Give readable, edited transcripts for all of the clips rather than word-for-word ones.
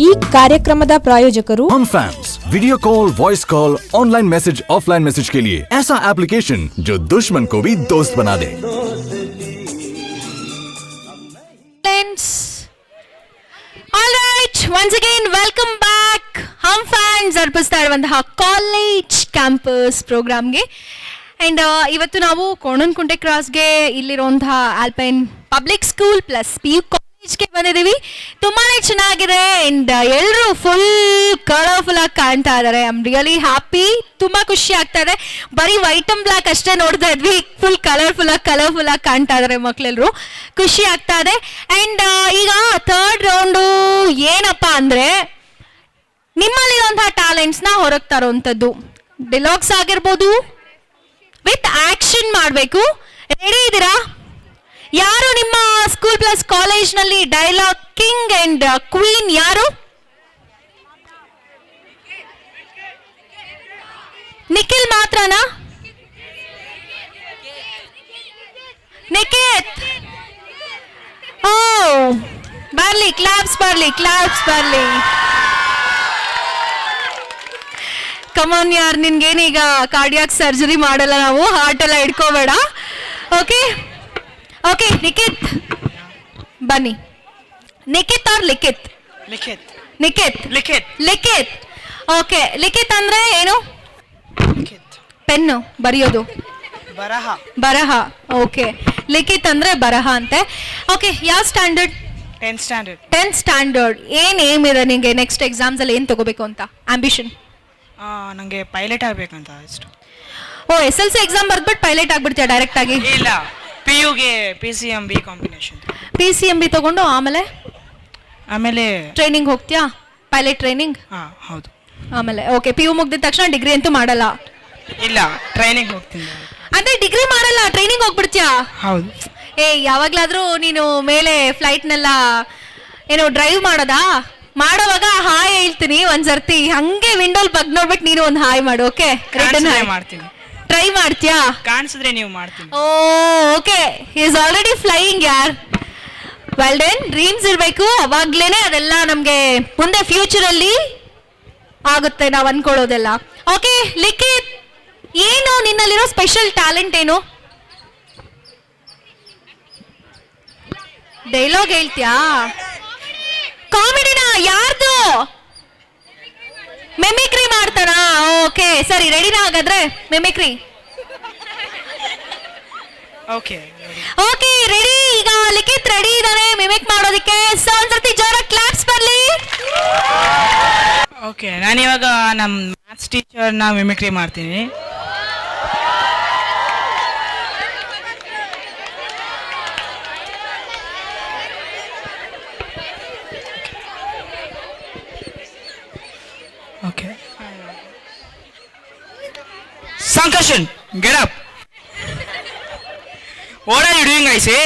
ಈ ಕಾರ್ಯಕ್ರಮದ ಪ್ರಾಯೋಜಕರು हम fans video call, voice call, online message, offline message के लिए ऐसा एप्लीकेशन जो दुश्मन को भी दोस्त बना दे। Alright, once again welcome back. हम fans ಅರ್ಪಿಸ್ತಾ ಇರುವಂತಹ ಕಾಲೇಜ್ ಕ್ಯಾಂಪಸ್ ಪ್ರೋಗ್ರಾಮ್ಗೆ ಅಂಡ್ ಇವತ್ತು ನಾವು ಕೋಣನಕುಂಟೆ ಕ್ರಾಸ್ಗೆ ಇಲ್ಲಿರುವಂತಹ Alpine public school plus PU ಕಾಲೇಜ್ಗೆ ಬಂದಿದ್ದೀವಿ. ತುಂಬಾನೇ ಚೆನ್ನಾಗಿದೆ ಅಂಡ್ ಎಲ್ಲರೂ ಫುಲ್ ಕಲರ್ಫುಲ್ ಆಗಿ ಕಾಣ್ತಾ ಇದ್ದಾರೆ. I am really happy. ತುಂಬಾ ಖುಷಿ ಆಗ್ತಾ ಇದೆ. ಬರೀ ವೈಟ್ ಅಂಡ್ ಬ್ಲಾಕ್ ಅಷ್ಟೇ ನೋಡ್ತಾ ಇದ್ವಿ, ಫುಲ್ ಕಲರ್ಫುಲ್ ಆಗಿ ಕಾಣ್ತಾ ಇದ್ದಾರೆ ಮಕ್ಳೆಲ್ಲರೂ. ಖುಷಿ ಆಗ್ತಾ ಇದೆ. ಅಂಡ್ ಈಗ ಥರ್ಡ್ ರೌಂಡು ಏನಪ್ಪ ಅಂದ್ರೆ ನಿಮ್ಮಲ್ಲಿರುವಂತಹ ಟ್ಯಾಲೆಂಟ್ಸ್ನ ಹೊರಗೆ ತರೋಂಥದ್ದು. ಡಿಲಾಗ್ಸ್ ಆಗಿರ್ಬೋದು, ವಿತ್ ಆಕ್ಷನ್ ಮಾಡಬೇಕು. ರೆಡಿ ಇದ್ದೀರಾ? ಯಾರು ನಿಮ್ಮ ಸ್ಕೂಲ್ ಪ್ಲಸ್ ಕಾಲೇಜ್ನಲ್ಲಿ ಡೈಲಾಗ್ ಕಿಂಗ್ ಅಂಡ್ ಕ್ವೀನ್ ಯಾರು? ನಿಖಿಲ್ ಮಾತ್ರನಾ? ನಿಖಿತ್, ಓ ಬರ್ಲಿ, ಕ್ಲಾಪ್ಸ್ ಬರ್ಲಿ. ಕಮಾನ್ ಯಾರ್, ನಿನ್ಗೇನೀಗ ಕಾರ್ಡಿಯಾಕ್ ಸರ್ಜರಿ ಮಾಡಲ್ಲ ನಾವು, ಹಾರ್ಟ್ ಎಲ್ಲ ಇಟ್ಕೋಬೇಡ. ಓಕೆ ನಿಖಿತ್ ಬನ್ನಿ. ನಿಖಿತ್ ಆರ್ ಲಿಖಿತ್? ಲಿಖಿತ್. ಓಕೆ, ಲಿಖಿತ್ ಅಂದ್ರೆ ಏನು? ಪೆನ್ನು ಬರೆಯೋದು, ಬರಹ. ಓಕೆ, ಲಿಖಿತ್ ಅಂದ್ರೆ ಬರಹ ಅಂತೆ. ಓಕೆ, ಯಾವ ಸ್ಟ್ಯಾಂಡರ್ಡ್? 10th standard. ಏನ್ ಏಮ್ ಇದೆ ನಿಂಗೆ ನೆಕ್ಸ್ಟ್ ಎಕ್ಸಾಮ್ಸ್ ಅಲ್ಲಿ ಏನ್ ತಗೋಬೇಕು ಅಂತ ಆಂಬಿಷನ್? ನಂಗೆ ಪೈಲಟ್ ಆಗ್ಬೇಕಂತ ಇಷ್ಟು. ಓ, SLC ಎಕ್ಸಾಮ್ ಬರ್ದ್ಬಿಟ್ಟು ಪೈಲಟ್ ಆಗ್ಬಿಡ್ತೀಯ ಡೈರೆಕ್ಟ್ ಆಗಿ? ಇಲ್ಲ, PUಗೆ PCMB ಕಾಂಬಿನೇಷನ್. PCMB ತಗೊಂಡು ಆಮೇಲೆ ಟ್ರೈನಿಂಗ್ ಹೋಗ್ತೀಯಾ? Pilot training? ಹೌದು. ಆಮೇಲೆ ಓಕೆ, PU ಮುಗ್ದಿದ ತಕ್ಷಣ ಡಿಗ್ರಿ ಅಂತೂ ಮಾಡಲ್ಲ? ಇಲ್ಲ, ಟ್ರೈನಿಂಗ್ ಹೋಗ್ತೀನಿ. ಅಂದ್ರೆ ಡಿಗ್ರಿ ಮಾಡಲ್ಲ, ಟ್ರೈನಿಂಗ್ ಹೋಗ್ಬಿಡ್ತೀಯಾ? ಹೌದು. ಯಾವಾಗ್ಲಾದ್ರೂ ನೀನು ಮೇಲೆ ಫ್ಲೈಟ್ನೆಲ್ಲ ಏನು ಡ್ರೈವ್ ಮಾಡೋವಾಗ ಹಾಯ್ ಹೇಳ್ತೀನಿ ಒಂದ್ಸರ್ತಿ, ಹಂಗೆ ವಿಂಡೋಲ್ ಬಗ್ ನೋಡ್ಬಿಟ್ಟು ನೀನು ಒಂದು ಹಾಯ್ ಮಾಡು. ಓಕೆ, ರಿಟರ್ನ್ ಮಾಡ್ತೀನಿ. ಟ್ರೈ ಮಾಡ್ತೀಯಾ? ಕಾಣಿಸಿದ್ರೆ ನೀವು ಮಾಡ್ತೀನಿ. Okay, he is already flying ಯಾರ್. Well done. ಡ್ರೀಮ್ಸ್ ಇರಬೇಕು, ಅವಾಗ್ಲೇನೆ ಅದೆಲ್ಲ ನಮ್ಗೆ ಮುಂದೆ ಫ್ಯೂಚರ್ ಅಲ್ಲಿ ಆಗುತ್ತೆ ನಾವು ಅನ್ಕೊಳ್ಳೋದೆಲ್ಲ. ಓಕೆ ಲಿಖಿತ್, ಏನು ನಿನ್ನಲ್ಲಿರೋ ಸ್ಪೆಷಲ್ ಟ್ಯಾಲೆಂಟ್ ಏನು? ಡೈಲಾಗ್ ಹೇಳ್ತೀಯಾ? ಕಾಮಿಡಿನಾ? ಯಾರ್ದು? ಮೆಮಿಕ್ರಿ ಮಾಡ್ತಾರಾ? ಓಕೆ ಸರಿ, ರೆಡಿನಾ ಹಾಗಾದ್ರೆ ಮೆಮಿಕ್ರಿ? Okay ready. ಈಗ ಲಿಖಿತ್ ರೆಡಿ ಇದ್ದಾನೆ ಮಿಮಿಕ್ ಮಾಡೋದಕ್ಕೆ. ಸೊ ಒಂದ್ಸರ್ತಿ ಜೋರಾಗಿ ಕ್ಲಾಪ್ಸ್ ಬರ್ಲಿ. ಓಕೆ, ನಾನಿವಾಗ ನಮ್ಮ ಮ್ಯಾಥ್ಸ್ ಟೀಚರ್ನ ಮಿಮಿಕ್ರಿ ಮಾಡ್ತೀನಿ. Okay. Sankarshan, get up. What are you doing, I say?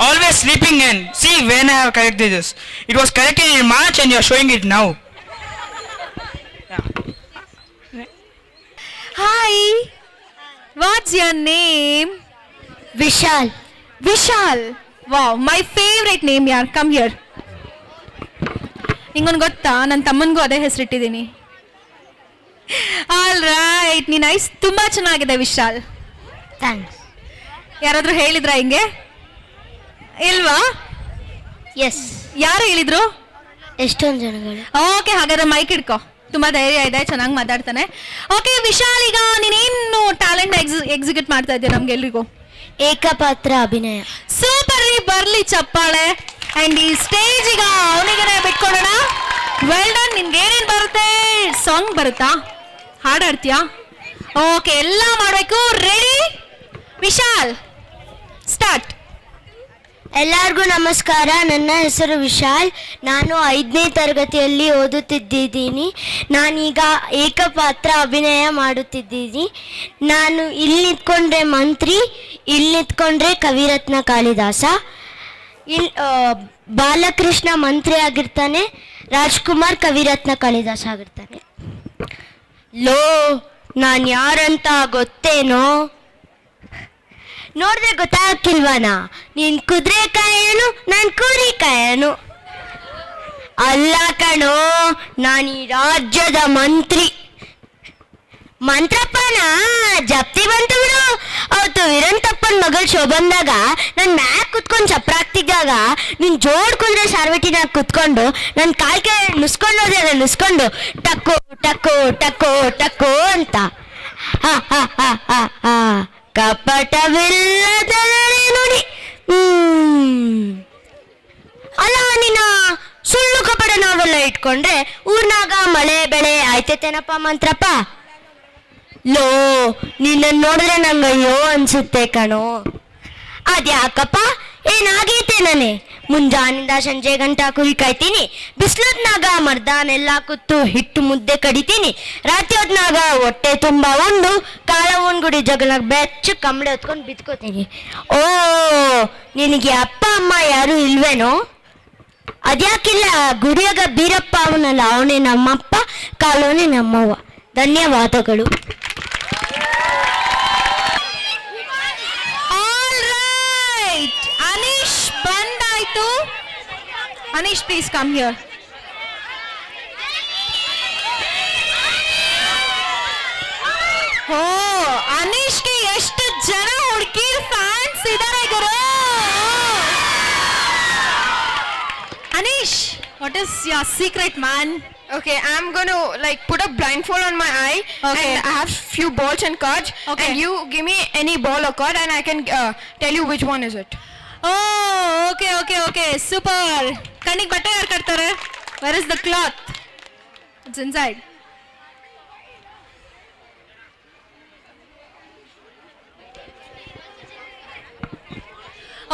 Always sleeping in. See, when I have corrected this. It was corrected in March and you are showing it now. Hi. What's your name? Vishal. Wow, my favorite name yaar. Come here. ನಿಂಗೊಂದು ಗೊತ್ತಾ, ನನ್ನ ತಮ್ಮನಿಗೂ ಅದೇ ಹೆಸರಿಟ್ಟಿದ್ದೀನಿ. All right, ನೀನ್ ice ತುಂಬಾ ಚೆನ್ನಾಗಿದೆ Vishal. Thanks. ಯಾರಾದ್ರೂ ಹೇಳಿದ್ರಾ ಹಿಂಗೆ? ಇಲ್ವಾ? S. ಯಾರು ಹೇಳಿದ್ರು? ಎಷ್ಟೊಂದು ಜನಗಳು. ಓಕೆ, ಹಾಗಾದ್ರೆ ಮೈಕ್ ಇಡ್ಕೋ. ತುಂಬಾ ಧೈರ್ಯ ಇದೆ, ಚೆನ್ನಾಗಿ ಮಾತಾಡ್ತಾನೆ. ಓಕೆ ವಿಶಾಲ್, ಈಗ ನೀನೇನು ಟ್ಯಾಲೆಂಟ್ ಎಕ್ಸಿಕ್ಯೂಟ್ ಮಾಡ್ತಾ ಇದ್ದೀಯ ನಮ್ಗೆಲ್ರಿಗೂ? ಏಕಪಾತ್ರ ಅಭಿನಯ. ಸೂಪರ್ ರೀ, ಬರ್ಲಿ ಚಪ್ಪಾಳೆ. ಅಂಡ್ ಈ ಸ್ಟೇಜ್ ಈಗ ಅವನಿಗೆ ಬಿಟ್ಕೊಡೋಣ. Well done. ನಿನ್ಗೆ ಏನೇನ್ ಬರುತ್ತೆ? ಸಾಂಗ್ ಬರುತ್ತಾ? ಹಾಡಾಡ್ತೀಯಾ? ಓಕೆ, ಎಲ್ಲ ಮಾಡಬೇಕು. Ready Vishal, start. ಎಲ್ಲರಿಗೂ ನಮಸ್ಕಾರ. ನನ್ನ ಹೆಸರು ವಿಶಾಲ್. ನಾನು 5ನೇ ತರಗತಿಯಲ್ಲಿ ಓದುತ್ತಿದ್ದೀನಿ. ನಾನೀಗ ಏಕಪಾತ್ರ ಅಭಿನಯ ಮಾಡುತ್ತಿದ್ದೀನಿ. ನಾನು ಇಲ್ಲಿ ನಿಂತ್ಕೊಂಡ್ರೆ ಮಂತ್ರಿ, ಇಲ್ಲಿ ನಿಂತ್ಕೊಂಡ್ರೆ ಕವಿರತ್ನ ಕಾಳಿದಾಸ. ಬಾಲಕೃಷ್ಣ ಮಂತ್ರಿ ಆಗಿರ್ತಾನೆ, ರಾಜ್ಕುಮಾರ್ ಕವಿರತ್ನ ಕಾಳಿದಾಸ ಆಗಿರ್ತಾನೆ. ಲೋ, ನಾನು ಯಾರಂತ ಗೊತ್ತೇನೋ? ನೋಡಿದ್ರೆ ಗೊತ್ತಾಗ್ತಿಲ್ವಾನಾ? ನೀನ್ ಕುದುರೆ ಕಾಯನು, ನಾನು ಕುರಿ ಕಾಯನು. ಅಲ್ಲ ಕಣೋ, ನಾನು ಈ ರಾಜ್ಯದ ಮಂತ್ರಿ. ಮಂತ್ರಪ್ಪನ ಜಪ್ತಿ ಬಂತು ಬಿಡು. ಅವತ್ತು ವೀರಂತಪ್ಪನ ಮಗಳು ಶೋಭಂದಾಗ ನಾನು ಮ್ಯಾಕ್ ಕುತ್ಕೊಂಡು ಚಪ್ರಾಗ್ತಿದ್ದಾಗ ನೀನ್ ಜೋಡ್ ಕುದ್ರೆ ಸಾರ್ವಟಿನಾಗ ಕುತ್ಕೊಂಡು ನನ್ನ ಕಾಲ್ಕೆ ನುಸ್ಕೊಂಡು ಹೋದ್ರೆ ನುಸ್ಕೊಂಡು ಟಕ್ಕು ಟಕ್ಕು ಟಕ್ಕು ಟಕ್ಕು ಅಂತ. ಕಪಟವಿಲ್ಲದ ನುಡಿ. ಅಲ್ಲ ನಿನ್ನ ಸುಳ್ಳು ಕಪಟ ನಾವೆಲ್ಲ ಇಟ್ಕೊಂಡ್ರೆ ಊರ್ನಾಗ ಮಳೆ ಬೆಳೆ ಆಯ್ತೇನಪ್ಪ ಮಂತ್ರಪ್ಪ? ಲೋ, ನಿನ್ನ ನೋಡಿದ್ರೆ ನಂಗೆ ಅಯ್ಯೋ ಅನ್ಸುತ್ತೆ ಕಣೋ. ಅದ್ಯಾಕಪ್ಪ, ಏನಾಗೈತೆ ನಾನೇ? ಮುಂಜಾನಿಂದ ಸಂಜೆ ಗಂಟ ಕುರಿ ಕಾಯ್ತೀನಿ, ಬಿಸಿಲೊತ್ನಾಗ ಮರ್ದಾನೆಲ್ಲ ಕುತ್ತು ಹಿಟ್ಟು ಮುದ್ದೆ ಕಡಿತೀನಿ, ರಾತ್ರಿ ಹೊತ್ನಾಗ ಹೊಟ್ಟೆ ತುಂಬ ಉಂಡು ಕಾಳ ಉಣ್ಗುಡಿ ಜಗಳಾಗ ಬೆಚ್ಚ ಕಂಬಳಿ ಹೊತ್ಕೊಂಡು ಬಿತ್ಕೋತೀನಿ. ಓ, ನಿನಗೆ ಅಪ್ಪ ಅಮ್ಮ ಯಾರು ಇಲ್ವೇನೋ? ಅದ್ಯಾಕಿಲ್ಲ, ಗುಡಿಯಾಗ ಬೀರಪ್ಪ ಅವನಲ್ಲ, ಅವನೇ ನಮ್ಮಪ್ಪ, ಕಾಲೋನೇ ನಮ್ಮವ್ವ. ಧನ್ಯವಾದಗಳು. ಅನೀಶ್ ಬಂದಾಯ್ತು. Anish please come here. ಓ, ಅನೀಶ್ಗೆ ಎಷ್ಟು ಜನ ಹುಡುಗಿ ಫ್ಯಾನ್ಸ್ ಇದಾರೆ ಗುರು. Anish, what is your secret, man? Okay, I'm going to like put a blindfold on my eye. Okay. And I have few balls and cards. Okay. And you give me any ball or card and I can tell you which one is it. Oh, okay. Super. Kanik batte yaar kartare? Where is the cloth? It's inside.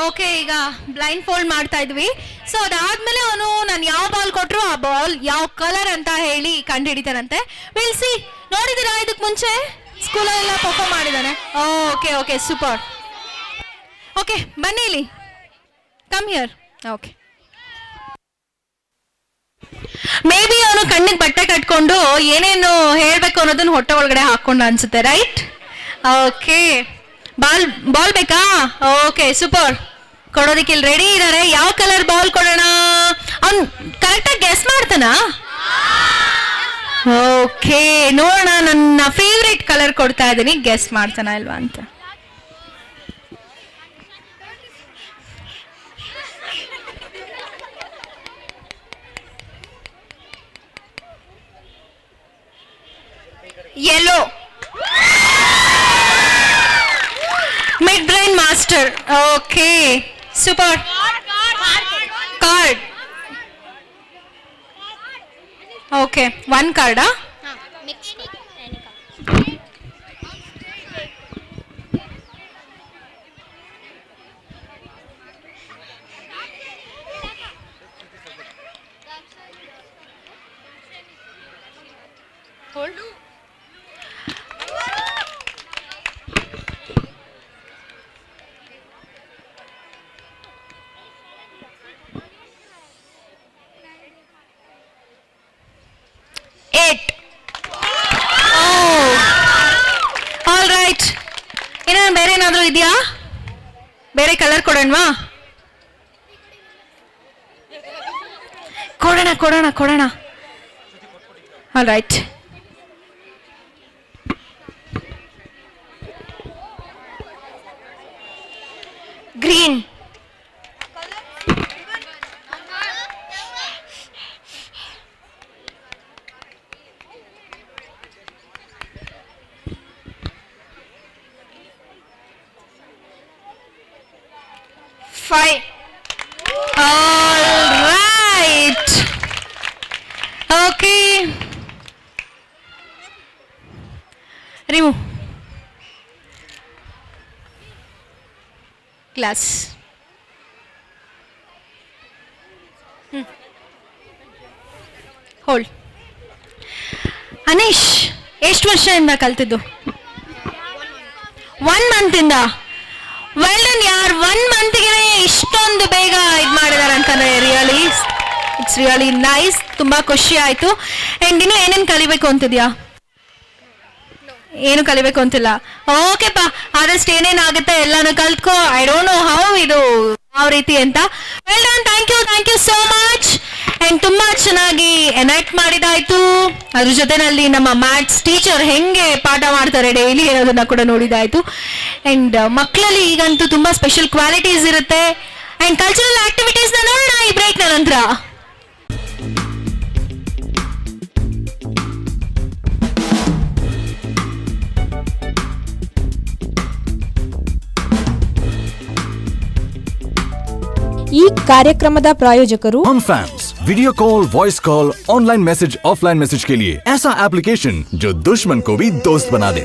Okay, ಈಗ blind fold ಮಾಡ್ತಾ ಇದ್ವಿ. So ಅದಾದ್ಮೇಲೆ ಅವನು ನಾನು ಯಾವ ball ಕೊಟ್ಟರು ಆ ball ಯಾವ ಕಲರ್ ಅಂತ ಹೇಳಿ ಕಂಡು ಹಿಡಿತಾರಂತೆ. Will see. ನೋಡಿದ್ದೀರಾ ಇದಕ್ಕೆ ಮುಂಚೆ ಸ್ಕೂಲಲ್ಲೆಲ್ಲ ಪರ್ಫಾರ್ಮ್ ಮಾಡಿದ್ದಾನೆ. Okay super. ಓಕೆ, ಬನ್ನಿ ಇಲ್ಲಿ, come here. Okay, may be ಅವನು ಕಣ್ಣಿಗೆ ಬಟ್ಟೆ ಕಟ್ಕೊಂಡು ಏನೇನು ಹೇಳ್ಬೇಕು ಅನ್ನೋದನ್ನ ಹೊಟ್ಟೆ ಒಳಗಡೆ ಹಾಕೊಂಡು ಅನ್ಸುತ್ತೆ, ರೈಟ್? ಓಕೆ, ಬಾಲ್ ಬೇಕಾ? Okay, super. ಕೊಡೋದಕ್ಕೆ ಇಲ್ಲಿ ರೆಡಿ ಇದ್ದಾರೆ. ಯಾವ ಕಲರ್ ಬಾಲ್ ಕೊಡೋಣ? ಅವ್ನು ಕರೆಕ್ಟಾಗಿ ಗೆಸ್ ಮಾಡ್ತಾನ? ಓಕೆ, ನೋಡೋಣ. ನನ್ನ ಫೇವ್ರೇಟ್ ಕಲರ್ ಕೊಡ್ತಾ ಇದ್ದೀನಿ, ಗೆಸ್ ಮಾಡ್ತಾನ ಇಲ್ವಾ ಅಂತ. Yellow. Mid brain master. Okay, super. Card. Okay, one card. Hold. 8. All right. ಏನಾದ್ರು ಬೇರೆ ಏನಾದರೂ ಇದೆಯಾ? ಬೇರೆ ಕಲರ್ ಕೊಡೋಣವಾ? ಕೊಡೋಣ. All right. Green. Five. All right. Okay. Remove. Glass. Hold. Anish, ಎಷ್ಟು ವರ್ಷದಿಂದ ಕಲ್ತಿದ್ದು? 1 month ಇಂದ. ವೆಲ್ ಡನ್ ಯಾರ್, 1 monthಗೆ ಇಷ್ಟೊಂದು ಬೇಗ ಇದು ಮಾಡಿದಾರೆ ಅಂತಂದ್ರೆ ಇಟ್ಸ್ ರಿಯಲಿ ನೈಸ್. ತುಂಬಾ ಖುಷಿ ಆಯ್ತು. ಅಂಡ್ ಇನ್ನು ಏನೇನು ಕಲಿಬೇಕು ಅಂತಿದ್ಯಾ? ಏನು ಕಲಿಬೇಕು ಅಂತಿಲ್ಲ. ಓಕೆಪ್ಪ, ಆದಷ್ಟು ಏನೇನಾಗುತ್ತೆ ಎಲ್ಲಾನು ಕಲ್ತ್ಕೋ. ಐ ಡೋಂಟ್ ನೋ ಹೌ ಇದು ಯಾವ ರೀತಿ ಅಂತ. Well done, thank you so much. And ತುಂಬಾ ಚೆನ್ನಾಗಿ ಎನಾಕ್ಟ್ ಮಾಡಿದಾಯ್ತು. ಅದ್ರ ಜೊತೆನಲ್ಲಿ ನಮ್ಮ ಮ್ಯಾಥ್ಸ್ ಟೀಚರ್ ಹೆಂಗೆ ಪಾಠ ಮಾಡ್ತಾರೆ ಡೈಲಿ ಅನ್ನೋದನ್ನ ಕೂಡ ನೋಡಿದಾಯ್ತು. ಅಂಡ್ ಮಕ್ಕಳಲ್ಲಿ ಈಗಂತೂ ತುಂಬಾ ಸ್ಪೆಷಲ್ ಕ್ವಾಲಿಟೀಸ್ ಇರುತ್ತೆ. ಅಂಡ್ ಕಲ್ಚರಲ್ ಆಕ್ಟಿವಿಟೀಸ್ ನೋಡೋಣ ಈ ಬ್ರೇಕ್ ನ ನಂತರ. ಈ ಕಾರ್ಯಕ್ರಮದ ಪ್ರಾಯೋಜಕರು हम fans video call, voice call, online message, offline message के लिए ऐसा एप्लीकेशन जो दुश्मन को भी दोस्त बना दे।